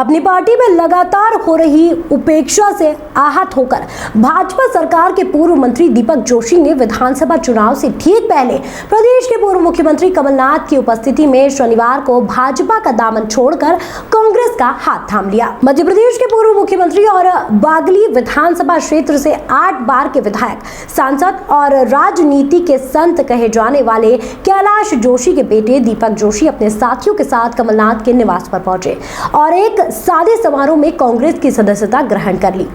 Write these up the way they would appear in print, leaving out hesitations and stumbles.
अपनी पार्टी में लगातार हो रही उपेक्षा से आहत होकर भाजपा सरकार के पूर्व मंत्री दीपक जोशी ने विधानसभा चुनाव से ठीक पहले प्रदेश के पूर्व मुख्यमंत्री कमलनाथ की उपस्थिति में शनिवार को भाजपा का दामन छोड़कर कांग्रेस का हाथ थाम लिया। मध्य प्रदेश के पूर्व मुख्यमंत्री और बागली विधानसभा क्षेत्र से 8 बार के विधायक, सांसद और राजनीति के संत कहे जाने वाले कैलाश जोशी के बेटे दीपक जोशी अपने साथियों के साथ कमलनाथ के निवास पर पहुंचे और एक सादे समारोह में कांग्रेस की सदस्यता ग्रहण कर ली।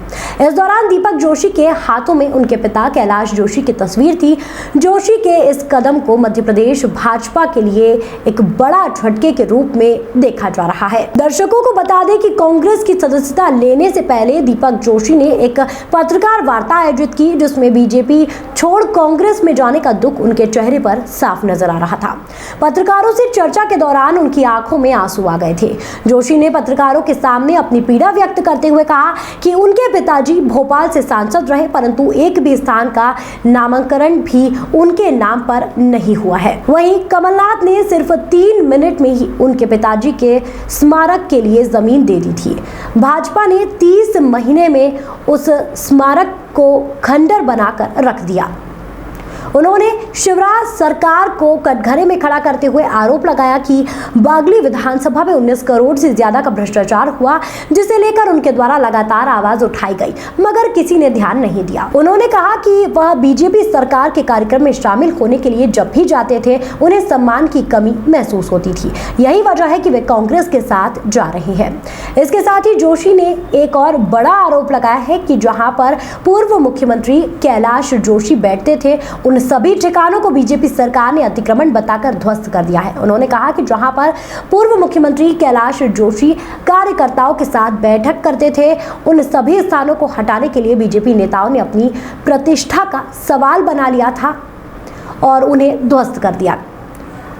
इस दौरान दीपक जोशी के हाथों में उनके पिता कैलाश जोशी की तस्वीर थी। जोशी के इस कदम को मध्य प्रदेश भाजपा के लिए एक बड़ा झटके के रूप में देखा जा रहा है। दर्शकों को बता दें कि कांग्रेस की सदस्यता लेने से पहले दीपक जोशी ने एक पत्रकार वार्ता आयोजित की, जिसमें बीजेपी छोड़ कांग्रेस में जाने का दुख उनके चेहरे पर साफ नजर आ रहा था। पत्रकारों से चर्चा के दौरान उनकी आंखों में आंसू आ गए थे। जोशी ने पत्रकारों के सामने अपनी पीड़ा व्यक्त करते हुए कहा कि उनके पिताजी भोपाल से सांसद रहे, परंतु एक भी स्थान का नामांकन भी उनके नाम पर नहीं हुआ है। वहीं कमलनाथ ने सिर्फ 3 मिनट में ही उनके पिताजी के स्मारक के लिए जमीन दे दी थी। भाजपा ने 30 महीने में उस स्मारक को खंडर बनाकर रख दिया। उन्होंने शिवराज सरकार को कटघरे में खड़ा करते हुए आरोप लगाया कि बागली विधानसभा में 19 करोड़ से ज्यादा का भ्रष्टाचार हुआ, जिसे लेकर उनके द्वारा लगातार आवाज उठाई गई, मगर किसी ने ध्यान नहीं दिया। उन्होंने कहा कि वह बीजेपी सरकार के कार्यक्रम में शामिल होने के लिए जब भी जाते थे, उन्हें सम्मान की कमी महसूस होती थी। यही वजह है कि वे कांग्रेस के साथ जा रहे हैं। इसके साथ ही जोशी ने एक और बड़ा आरोप लगाया है कि जहां पर पूर्व मुख्यमंत्री कैलाश जोशी बैठते थे, उन सभी ठिकानों को बीजेपी सरकार ने अतिक्रमण बताकर ध्वस्त कर दिया है। उन्होंने कहा कि जहां पर पूर्व मुख्यमंत्री कैलाश जोशी कार्यकर्ताओं के साथ बैठक करते थे, उन सभी स्थानों को हटाने के लिए बीजेपी नेताओं ने अपनी प्रतिष्ठा का सवाल बना लिया था और उन्हें ध्वस्त कर दिया।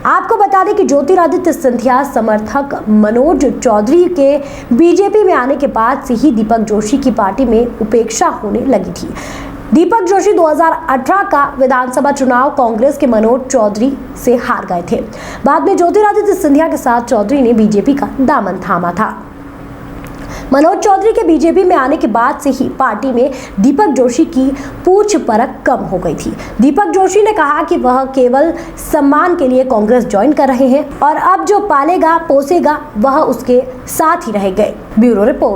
आपको बता दें कि ज्योतिरादित्य सिंधिया समर्थक मनोज चौधरी के बीजेपी में आने के बाद से ही दीपक जोशी की पार्टी में उपेक्षा होने लगी थी। दीपक जोशी 2018 का विधानसभा चुनाव कांग्रेस के मनोज चौधरी से हार गए थे। बाद में ज्योतिरादित्य सिंधिया के साथ चौधरी ने बीजेपी का दामन थामा था। मनोज चौधरी के बीजेपी में आने के बाद से ही पार्टी में दीपक जोशी की पूछ परख कम हो गई थी। दीपक जोशी ने कहा कि वह केवल सम्मान के लिए कांग्रेस ज्वाइन कर रहे हैं और अब जो पालेगा पोसेगा वह उसके साथ ही रहेंगे। Bureau report.